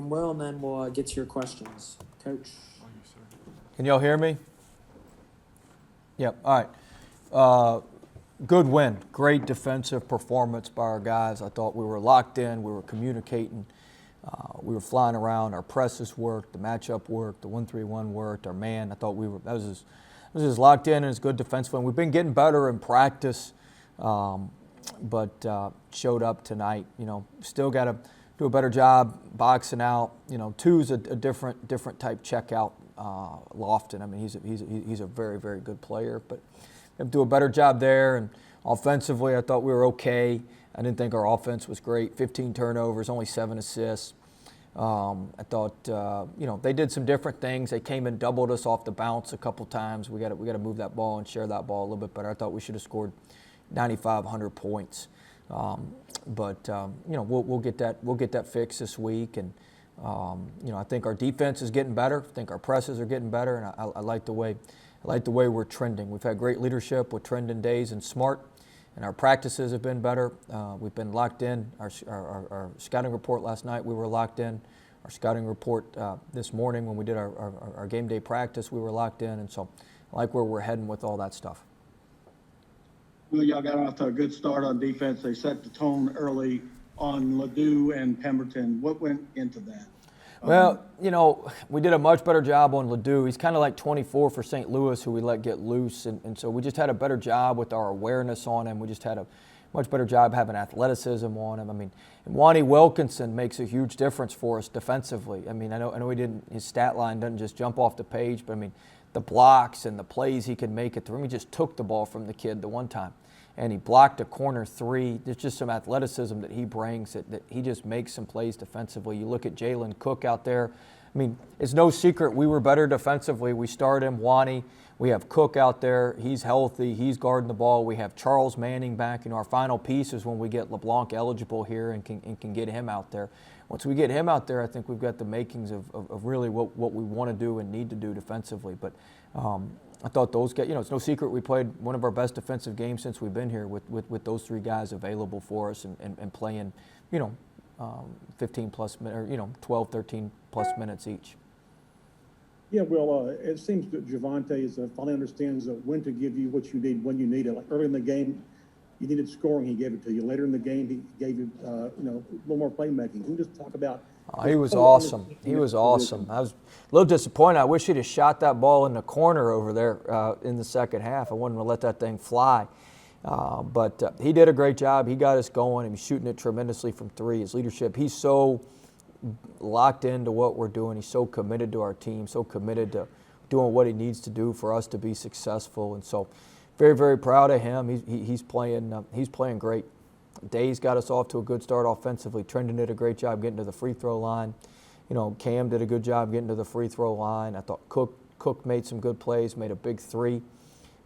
doing well, and then we'll get to your questions. Coach. Can y'all hear me? Yep. All right. Good win. Great defensive performance by our guys. I thought we were locked in. We were communicating. We were flying around. Our presses worked. The matchup worked. The 1-3-1 worked. Our man. I thought that was as locked in and as good defensively. And we've been getting better in practice, but showed up tonight. Still got to do a better job boxing out. Two's a different type checkout. Lofton. I mean, he's a very, very good player, but we have to do a better job there. And offensively, I thought we were okay. I didn't think our offense was great. 15 turnovers, only 7 assists. I thought, they did some different things. They came and doubled us off the bounce a couple times. We got to move that ball and share that ball a little bit better. I thought we should have scored 9,500 points. We'll get that fixed this week. And I think our defense is getting better. I think our presses are getting better, and I like the way we're trending. We've had great leadership with Trendon Days and Smart, and our practices have been better. We've been locked in. Our scouting report last night, we were locked in. Our scouting report this morning when we did our game day practice, we were locked in, and so I like where we're heading with all that stuff. Well, y'all got off to a good start on defense. They set the tone early on Ladue and Pemberton. What went into that? Well, we did a much better job on Ladue. He's kind of like 24 for St. Louis, who we let get loose, and so we just had a better job with our awareness on him. We just had a much better job having athleticism on him. I mean, and Wani Wilkinson makes a huge difference for us defensively. I mean, I know he didn't. His stat line doesn't just jump off the page, but I mean, the blocks and the plays he can make at the rim. He just took the ball from the kid the one time, and he blocked a corner three. There's just some athleticism that he brings that he just makes some plays defensively. You look at Jalen Cook out there. I mean, it's no secret we were better defensively. We start him, Wani. We have Cook out there. He's healthy. He's guarding the ball. We have Charles Manning back. Our final piece is when we get LeBlanc eligible here and can get him out there. Once we get him out there, I think we've got the makings of really what we want to do and need to do defensively. But I thought those guys, it's no secret we played one of our best defensive games since we've been here with those three guys available for us and playing, 15 plus minutes, or 12, 13 plus minutes each. Yeah, well, it seems that Javonte finally understands when to give you what you need when you need it. Like early in the game, you needed scoring, he gave it to you. Later in the game, he gave you, a little more playmaking. Can you just talk about? He was awesome. He was awesome. I was a little disappointed. I wish he'd have shot that ball in the corner over there in the second half. I wanted to let that thing fly. But he did a great job. He got us going. He was shooting it tremendously from three. His leadership, he's so locked into what we're doing. He's so committed to our team, so committed to doing what he needs to do for us to be successful. And so very, very proud of him. He's playing great. Days got us off to a good start offensively. Trendon did a great job getting to the free throw line. Cam did a good job getting to the free throw line. I thought Cook made some good plays, made a big three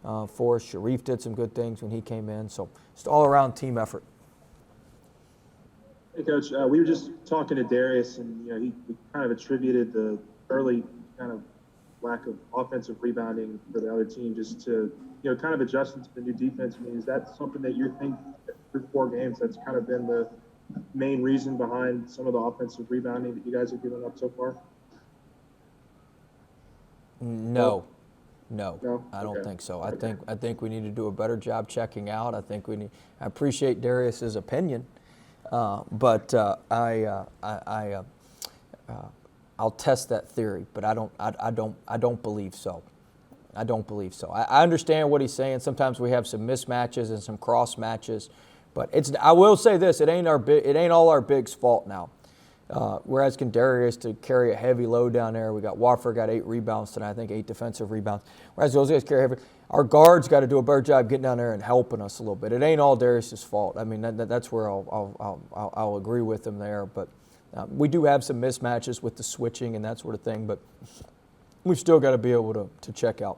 for us. Sharif did some good things when he came in. So just all-around team effort. Hey, Coach, we were just talking to Darius, and he kind of attributed the early kind of lack of offensive rebounding for the other team just to kind of adjusting to the new defense. I mean, is that something that you think through 4 games that's kind of been the main reason behind some of the offensive rebounding that you guys have given up so far? No, I don't Okay. think so. I think we need to do a better job checking out. I appreciate Darius's opinion, but I'll test that theory, but I don't believe so. I don't believe so. I understand what he's saying. Sometimes we have some mismatches and some cross matches, but I will say this: it ain't all our big's fault now. We're asking Darius to carry a heavy load down there. We got Wofford got 8 rebounds tonight. I think 8 defensive rebounds. Whereas those guys carry heavy. Our guards got to do a better job getting down there and helping us a little bit. It ain't all Darius's fault. I mean, that's where I'll agree with him there. But we do have some mismatches with the switching and that sort of thing. But we've still got to be able to check out.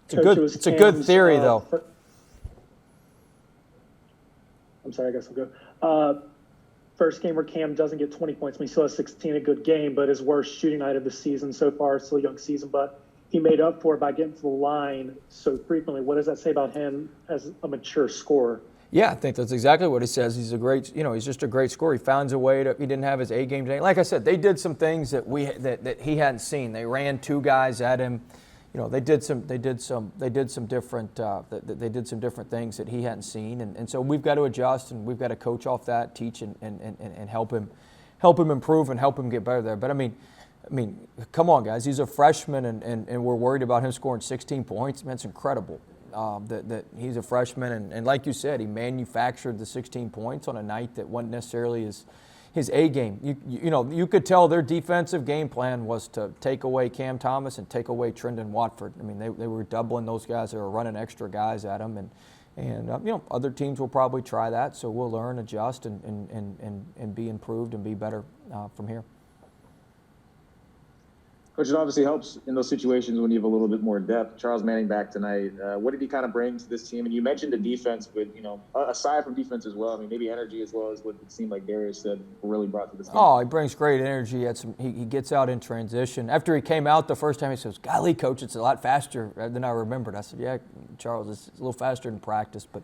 It's a good theory, though. I'm sorry, I guess I'll go. First game where Cam doesn't get 20 points. I mean, he still has 16, a good game, but his worst shooting night of the season so far. It's still a young season, but he made up for it by getting to the line so frequently. What does that say about him as a mature scorer? Yeah, I think that's exactly what he says. He's a great, he's just a great scorer. He finds a way to. He didn't have his A game today. Like I said, they did some things that that he hadn't seen. They ran 2 guys at him. They did some different things that he hadn't seen, and so we've got to adjust and we've got to coach off that, teach and help him improve and help him get better there. But I mean, come on, guys. He's a freshman, and we're worried about him scoring 16 points. Man, it's incredible. That he's a freshman, and like you said, he manufactured the 16 points on a night that wasn't necessarily his A game. You could tell their defensive game plan was to take away Cam Thomas and take away Trendon Watford. I mean, they were doubling those guys. They were running extra guys at them, and other teams will probably try that. So we'll learn, adjust, and be improved and be better from here. Coach, it obviously helps in those situations when you have a little bit more depth. Charles Manning back tonight. What did he kind of bring to this team? And you mentioned the defense, but, aside from defense as well, I mean, maybe energy as well as what it seemed like Darius said really brought to this team. Oh, he brings great energy. He gets out in transition. After he came out the first time, he says, golly, Coach, it's a lot faster than I remembered. I said, yeah, Charles, it's a little faster in practice. But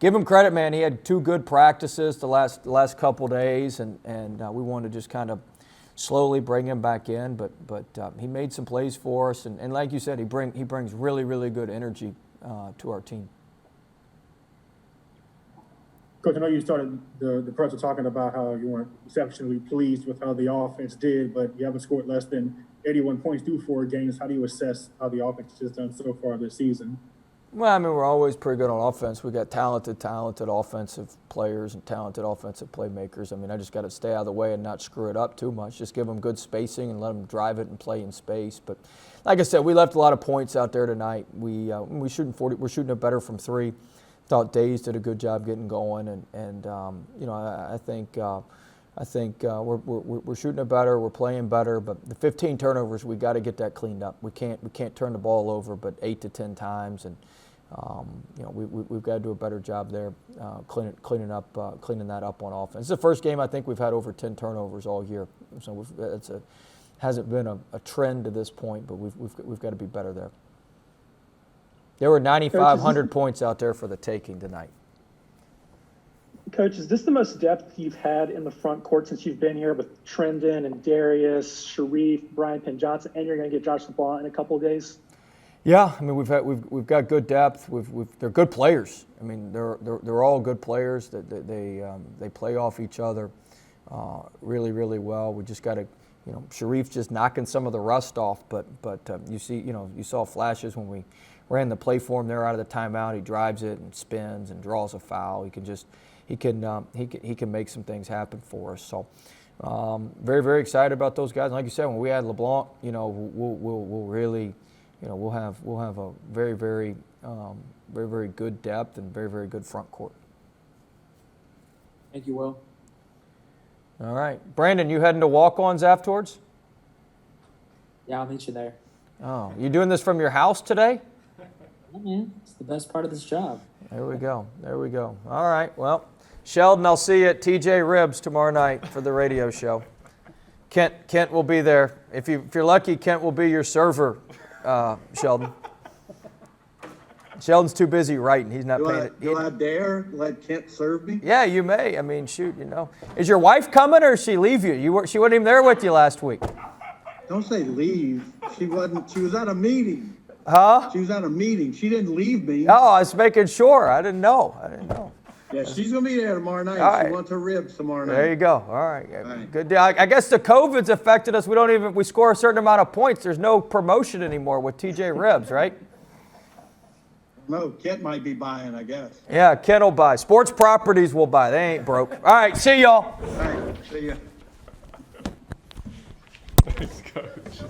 give him credit, man. He had 2 good practices the last couple days, and we wanted to just kind of slowly bring him back in, but he made some plays for us, and like you said, he brings really, really good energy to our team. Coach, I know you started the press talking about how you weren't exceptionally pleased with how the offense did, but you haven't scored less than 81 points through 4 games. How do you assess how the offense has done so far this season? Well, I mean, we're always pretty good on offense. We got talented offensive players and talented offensive playmakers. I mean, I just got to stay out of the way and not screw it up too much. Just give them good spacing and let them drive it and play in space. But like I said, we left a lot of points out there tonight. We're shooting it better from 3. Thought Days did a good job getting going, and I think we're shooting it better. We're playing better, but the 15 turnovers, we got to get that cleaned up. We can't turn the ball over, but 8 to 10 times, and we've got to do a better job there, cleaning that up on offense. It's the first game I think we've had over 10 turnovers all year, so hasn't been a trend to this point, but we've got to be better there. There were 9,500 points out there for the taking tonight. Coach, is this the most depth you've had in the front court since you've been here with Trendon and Darius, Sharif, Brian Penn-Johnson, and you're going to get Josh LeBlanc in a couple of days? Yeah, I mean we've got good depth. They're good players. I mean they're all good players. They play off each other really, really well. We just got to, Sharif just knocking some of the rust off. But you saw flashes when we ran the play for him there out of the timeout. He drives it and spins and draws a foul. He can make some things happen for us. So very, very excited about those guys. And like you said, when we add LeBlanc, we'll really, we'll have a very, very, very, very good depth and very, very good front court. Thank you, Will. All right, Brandon, you heading to walk-ons afterwards? Yeah, I'll meet you there. Oh, you doing this from your house today? Yeah, man. It's the best part of this job. There we go. All right, well, Sheldon, I'll see you at TJ Ribs tomorrow night for the radio show. Kent will be there. If you're lucky, Kent will be your server, Sheldon. Sheldon's too busy writing. He's not paying it. Do I dare let Kent serve me? Yeah, you may. I mean, shoot, Is your wife coming or does she leave you? She wasn't even there with you last week. Don't say leave. She wasn't. She was at a meeting. Huh? She was at a meeting. She didn't leave me. Oh, I was making sure. I didn't know. Yeah, she's going to be there tomorrow night. All right. She wants her ribs tomorrow night. There you go. All right. right. Good deal. I guess the COVID's affected us. We score a certain amount of points. There's no promotion anymore with TJ Ribs, right? No, Kent might be buying, I guess. Yeah, Kent will buy. Sports Properties will buy. They ain't broke. All right. See y'all. All right. See ya. Thanks, Coach.